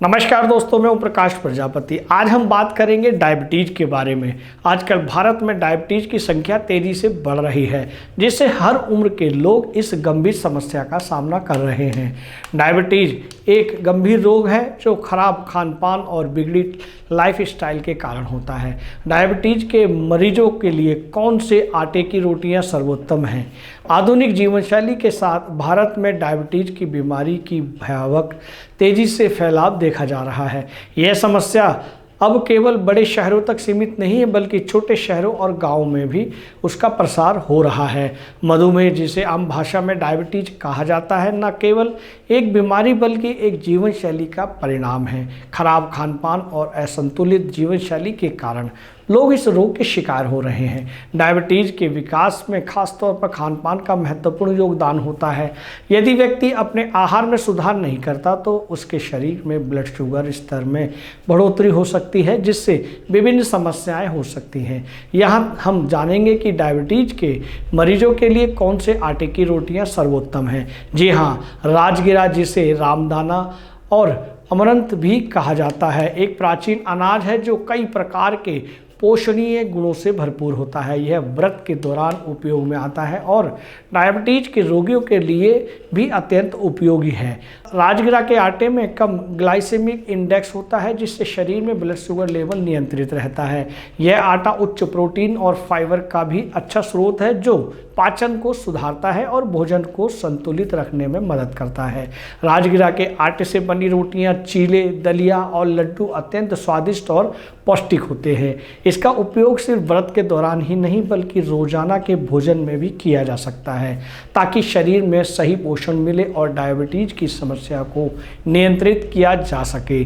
नमस्कार दोस्तों, मैं ओम प्रकाश प्रजापति। आज हम बात करेंगे डायबिटीज के बारे में। आजकल भारत में डायबिटीज की संख्या तेजी से बढ़ रही है, जिससे हर उम्र के लोग इस गंभीर समस्या का सामना कर रहे हैं। डायबिटीज एक गंभीर रोग है जो खराब खान पान और बिगड़ी लाइफस्टाइल के कारण होता है। डायबिटीज के मरीजों के लिए कौन से आटे की रोटियां सर्वोत्तम हैं? आधुनिक जीवनशैली के साथ भारत में डायबिटीज की बीमारी की भयावह तेजी से फैलाव देखा जा रहा है। यह समस्या अब केवल बड़े शहरों तक सीमित नहीं है, बल्कि छोटे शहरों और गांवों में भी उसका प्रसार हो रहा है। मधुमेह, जिसे आम भाषा में डायबिटीज कहा जाता है, न केवल एक बीमारी बल्कि एक जीवन शैली का परिणाम है। खराब खान पान और असंतुलित जीवन शैली के कारण लोग इस रोग के शिकार हो रहे हैं। डायबिटीज के विकास में खासतौर पर खान पान का महत्वपूर्ण योगदान होता है। यदि व्यक्ति अपने आहार में सुधार नहीं करता तो उसके शरीर में ब्लड शुगर स्तर में बढ़ोतरी हो सकती है, जिससे विभिन्न समस्याएं हो सकती हैं। यहाँ हम जानेंगे कि डायबिटीज के मरीजों के लिए कौन से आटे की रोटियां सर्वोत्तम हैं। जी हाँ, राजगिरा, जिसे रामदाना और अमरंथ भी कहा जाता है, एक प्राचीन अनाज है जो कई प्रकार के पोषणीय गुणों से भरपूर होता है। यह व्रत के दौरान उपयोग में आता है और डायबिटीज के रोगियों के लिए भी अत्यंत उपयोगी है। राजगिरा के आटे में कम ग्लाइसेमिक इंडेक्स होता है, जिससे शरीर में ब्लड शुगर लेवल नियंत्रित रहता है। यह आटा उच्च प्रोटीन और फाइबर का भी अच्छा स्रोत है, जो पाचन को सुधारता है और भोजन को संतुलित रखने में मदद करता है। राजगिरा के आटे से बनी रोटियां, चीले, दलिया और लड्डू अत्यंत स्वादिष्ट और पौष्टिक होते हैं। इसका उपयोग सिर्फ व्रत के दौरान ही नहीं बल्कि रोजाना के भोजन में भी किया जा सकता है, ताकि शरीर में सही पोषण मिले और डायबिटीज की समस्या को नियंत्रित किया जा सके।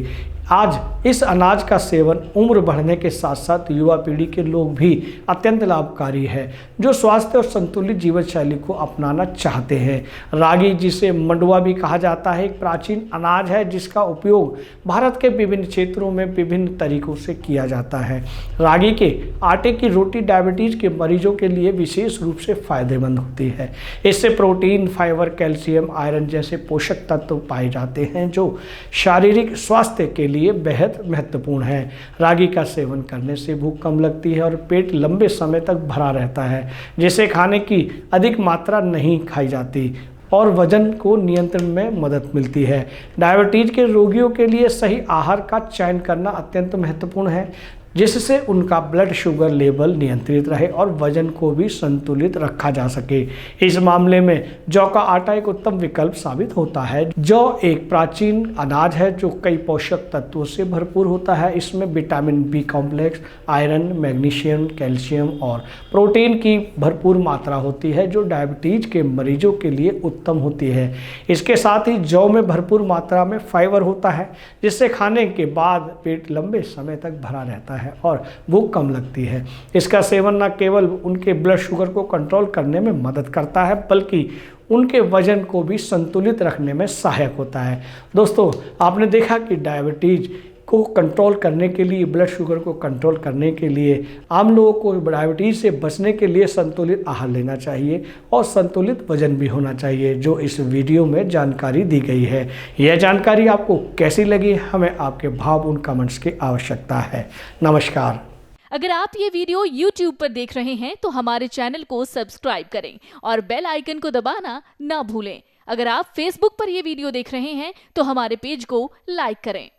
आज इस अनाज का सेवन उम्र बढ़ने के साथ साथ युवा पीढ़ी के लोग भी अत्यंत लाभकारी है, जो स्वास्थ्य और संतुलित जीवन शैली को अपनाना चाहते हैं। रागी, जिसे मंडुआ भी कहा जाता है, एक प्राचीन अनाज है जिसका उपयोग भारत के विभिन्न क्षेत्रों में विभिन्न तरीकों से किया जाता है। रागी के आटे की रोटी डायबिटीज के मरीजों के लिए विशेष रूप से फायदेमंद होती है। इससे प्रोटीन, फाइबर, कैल्शियम, आयरन जैसे पोषक तत्व पाए जाते हैं, जो शारीरिक स्वास्थ्य के लिए बेहद महत्वपूर्ण है। रागी का सेवन करने से भूख कम लगती है और पेट लंबे समय तक भरा रहता है, जिससे खाने की अधिक मात्रा नहीं खाई जाती और वजन को नियंत्रण में मदद मिलती है। डायबिटीज के रोगियों के लिए सही आहार का चयन करना अत्यंत महत्वपूर्ण है, जिससे उनका ब्लड शुगर लेवल नियंत्रित रहे और वजन को भी संतुलित रखा जा सके। इस मामले में जौ का आटा एक उत्तम विकल्प साबित होता है। जौ एक प्राचीन अनाज है जो कई पोषक तत्वों से भरपूर होता है। इसमें vitamin B complex, iron, magnesium, calcium और प्रोटीन की भरपूर मात्रा होती है, जो डायबिटीज के मरीजों के लिए उत्तम होती है। इसके साथ ही जौ में भरपूर मात्रा में फाइबर होता है, जिससे खाने के बाद पेट लंबे समय तक भरा रहता है और भूख कम लगती है। इसका सेवन न केवल उनके ब्लड शुगर को कंट्रोल करने में मदद करता है, बल्कि उनके वजन को भी संतुलित रखने में सहायक होता है। दोस्तों, आपने देखा कि डायबिटीज को कंट्रोल करने के लिए, ब्लड शुगर को कंट्रोल करने के लिए, आम लोगों को डायबिटीज से बचने के लिए संतुलित आहार लेना चाहिए और संतुलित वजन भी होना चाहिए, जो इस वीडियो में जानकारी दी गई है। यह जानकारी आपको कैसी लगी? हमें आपके भावपूर्ण कमेंट्स की आवश्यकता है। नमस्कार। अगर आप ये वीडियो YouTube पर देख रहे हैं तो हमारे चैनल को सब्सक्राइब करें और बेल आइकन को दबाना ना भूलें। अगर आप Facebook पर ये वीडियो देख रहे हैं तो हमारे पेज को लाइक करें।